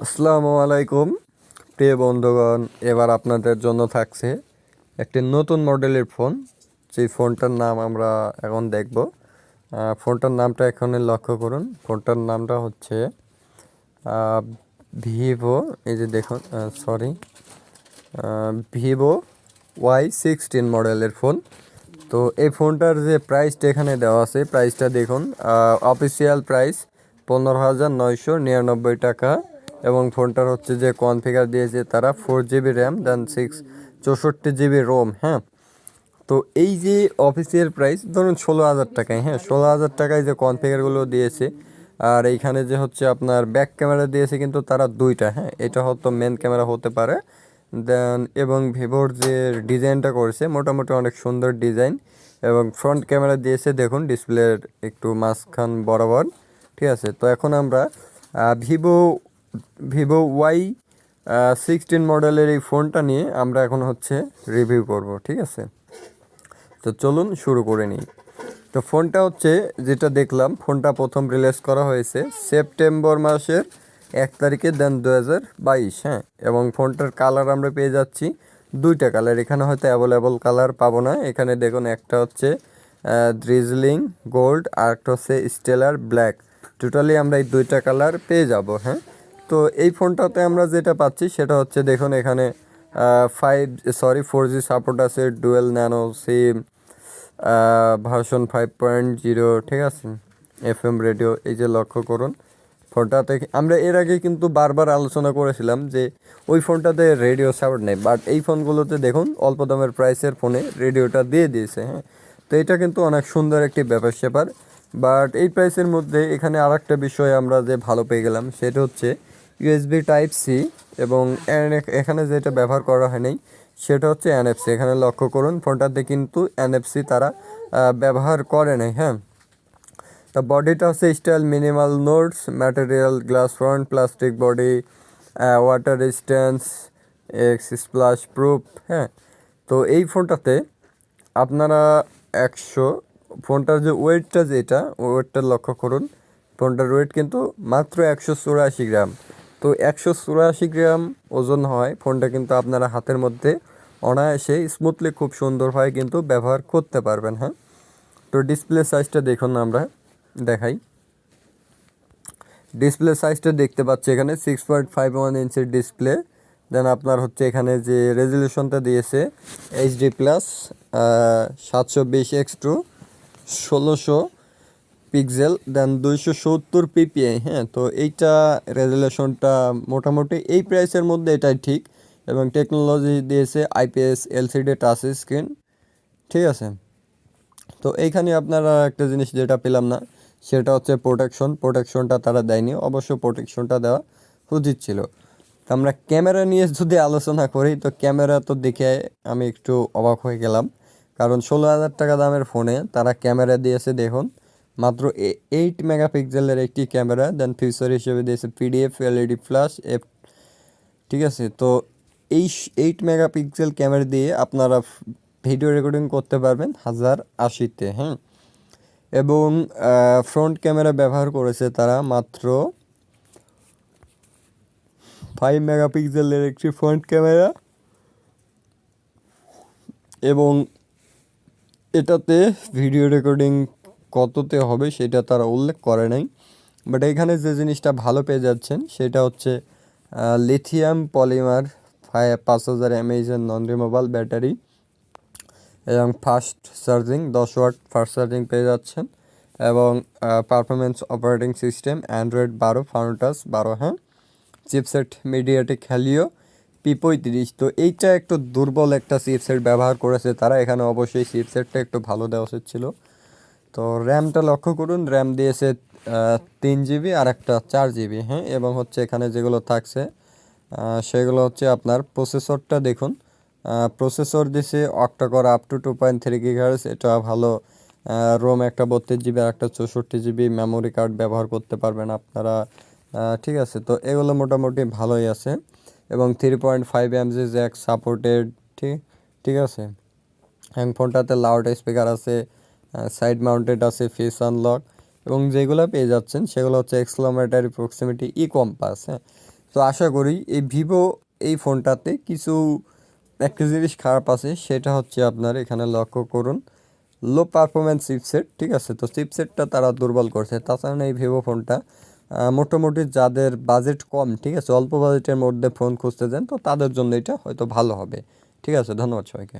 আসসালামু আলাইকুম প্রিয় বন্ধুগণ, এবার আপনাদের জন্য থাকছে একটি নতুন মডেলের ফোন। যেই ফোনটার নাম আমরা এখন দেখব। ফোনটার নামটা এখানে লক্ষ্য করুন। ফোনটার নামটা হচ্ছে ভিভো, এই যে দেখুন, ভিভো Y16 মডেলের ফোন। তো এই ফোনটার যে প্রাইসটা এখানে দেওয়া আছে, প্রাইসটা দেখুন। অফিসিয়াল প্রাইস 15,999 টাকা। এবং ফোনটার হচ্ছে যে কনফিগার দিয়েছে তারা 4GB র্যাম দেন 64GB রোম। হ্যাঁ, তো এই যে অফিসিয়াল প্রাইস ধরুন 16,000 টাকায়, হ্যাঁ 16,000 টাকায় যে কনফিগারগুলো দিয়েছে। আর এইখানে যে হচ্ছে আপনার ব্যাক ক্যামেরা দিয়েছে কিন্তু তারা দুইটা। হ্যাঁ, এটা হয়তো মেন ক্যামেরা হতে পারে। দেন এবং ভিভোর যে ডিজাইনটা করেছে মোটামুটি অনেক সুন্দর ডিজাইন। এবং ফ্রন্ট ক্যামেরা দিয়েছে দেখুন ডিসপ্লের একটু মাঝখান বরাবর। ঠিক আছে, তো এখন আমরা ভিভো ভিভো Y16 মডেলের এই ফোনটা নিয়ে আমরা এখন হচ্ছে রিভিউ করব। ঠিক আছে, তো চলুন শুরু করে নিই। তো ফোনটা হচ্ছে যেটা দেখলাম, ফোনটা প্রথম রিলিজ করা হয়েছে সেপ্টেম্বর মাসের 1 তারিখে দেন 2022। হ্যাঁ, এবং ফোনটার কালার আমরা পেয়ে যাচ্ছি দুইটা কালার। এখানে হয়তো অ্যাভেলেবল কালার পাবো না। এখানে দেখুন একটা হচ্ছে ড্রিজলিং গোল্ড আর একটা হচ্ছে স্টেলার ব্ল্যাক। টোটালি আমরা এই দুইটা কালার পেয়ে যাব। হ্যাঁ, তো এই ফোনটাতে আমরা যেটা পাচ্ছি সেটা হচ্ছে দেখুন এখানে 4G সাপোর্ট আছে, ডুয়েল ন্যানো সিম, ভার্সন 5.0। ঠিক আছে, FM রেডিও, এই যে লক্ষ্য করুন ফোনটাতে। আমরা এর আগে কিন্তু বারবার আলোচনা করেছিলাম যে ওই ফোনটাতে রেডিও সাপোর্ট নেই, বাট এই ফোনগুলোতে দেখুন অল্প দামের প্রাইসের ফোনে রেডিওটা দিয়ে দিয়েছে। হ্যাঁ, তো এটা কিন্তু অনেক সুন্দর একটি ব্যাপার স্যাপার। বাট এই প্রাইসের মধ্যে এখানে আর একটা বিষয় আমরা যে ভালো পেয়ে গেলাম সেটা হচ্ছে USB Type-C। এবং এখানে যেটা ব্যবহার করা হয়নি সেটা হচ্ছে NFC। এখানে লক্ষ্য করুন ফোনটাতে কিন্তু NFC তারা ব্যবহার করে নাই। হ্যাঁ, তা বডিটা হচ্ছে style minimal notes material glass front plastic body, water resistance, splash proof. হ্যাঁ, তো এই ফোনটাতে আপনারা 100 ফোনটার যে ওয়েটটা, যেটা ওয়েটটা লক্ষ্য করুন, ফোনটার ওয়েট কিন্তু মাত্র 184 গ্রাম। তো 184 গ্রাম ওজন হয় ফোনটা, কিন্তু আপনারা হাতের মধ্যে অনায়াসে স্মুথলি খুব সুন্দরভাবে কিন্তু ব্যবহার করতে পারবেন। হ্যাঁ, তো ডিসপ্লে সাইজটা দেখুন, আমরা দেখাই। ডিসপ্লে সাইজটা দেখতে পাচ্ছি এখানে 6.51 ইঞ্চের ডিসপ্লে। দেন আপনার হচ্ছে এখানে যে রেজলিউশনটা দিয়েছে HD plus 720x2 1600 pixel then 270 PPI। হ্যাঁ, তো এইটা রেজলিউশনটা মোটামুটি এই প্রাইসের মধ্যে এটাই ঠিক। এবং টেকনোলজি দিয়েছে IPS LCD টাচ স্ক্রিন। ঠিক আছে, তো এইখানে আপনারা একটা জিনিস যেটা পেলাম না সেটা হচ্ছে প্রোটেকশনটা তারা দেয়নি। অবশ্য প্রোটেকশনটা দেওয়া উচিত ছিল। আমরা ক্যামেরা নিয়ে যদি আলোচনা করি, তো ক্যামেরা তো দেখে আমি একটু অবাক হয়ে গেলাম। কারণ 16,000 টাকা দামের ফোনে তারা ক্যামেরা দিয়েছে দেখুন মাত্র 8 মেগাপিক্সেলের একটি ক্যামেরা। দেন ফিচার হিসেবে দিয়েছে PDF LED ফ্ল্যাশ এফ। ঠিক আছে, তো এই 8 মেগাপিক্সেল ক্যামেরা দিয়ে আপনারা ভিডিও রেকর্ডিং করতে পারবেন 1080-তে। হ্যাঁ, এবং ফ্রন্ট ক্যামেরা ব্যবহার করেছে তারা মাত্র 5 মেগাপিক্সেলের একটি ফ্রন্ট ক্যামেরা। এবং এটাতে ভিডিও রেকর্ডিং কততে হবে সেটা তারা উল্লেখ করে নাই। বাট এখানে যে জিনিসটা ভালো পেয়ে যাচ্ছেন সেটা হচ্ছে lithium polymer 5000 mAh non removable battery এবং fast charging 10 watt fast charging পেয়ে যাচ্ছেন। এবং performance operating system Android 12 Funtouch 12। হ্যাঁ, চিপসেট মিডিয়াটেক হেলিও P35। তো এইটা একটু দুর্বল একটা চিপসেট ব্যবহার করেছে তারা। এখানে অবশ্যই চিপসেটটা একটু ভালো দেওয়া উচিত ছিল। তো র্যামটা লক্ষ্য করুন, র্যাম দিয়েছে 3GB আর একটা 4GB। হ্যাঁ, এবং হচ্ছে এখানে যেগুলো থাকছে সেগুলো হচ্ছে আপনার প্রসেসরটা দেখুন। প্রসেসর দিছে অক্টাকোর আপ টু 2.3 GHz। এটা ভালো। রোম একটা 32GB আর একটা 64GB মেমোরি কার্ড ব্যবহার করতে পারবেন আপনারা। ঠিক আছে, তো এগুলো মোটামুটি ভালোই আছে। এবং 3.5 mg জ্যাক সাপোর্টেড। ঠিক ঠিক আছে, হ্যাং ফোনটাতে লাউড স্পিকার আছে, সাইড মাউন্টেড আছে, ফেস আনলক। এবং যেগুলো পেয়ে যাচ্ছেন সেগুলো হচ্ছে এক্সেলরোমিটার, প্রক্সিমিটি, ই কম্পাস। হ্যাঁ, তো আশা করি এই ভিভো এই ফোনটাতে কিছু একটা জিনিস খারাপ আছে, সেটা হচ্ছে আপনার এখানে লক্ষ্য করুন লো পারফরমেন্স চিপসেট, ঠিক আছে। তো চিপসেটটা তারা দুর্বল করছে। তাছাড়া এই ভিভো ফোনটা মোটামুটি যাদের বাজেট কম, ঠিক আছে, অল্প বাজেটের মধ্যে ফোন খুঁজতে দেন, তো তাদের জন্য এটা হয়তো ভালো হবে। ঠিক আছে, ধন্যবাদ সবাইকে।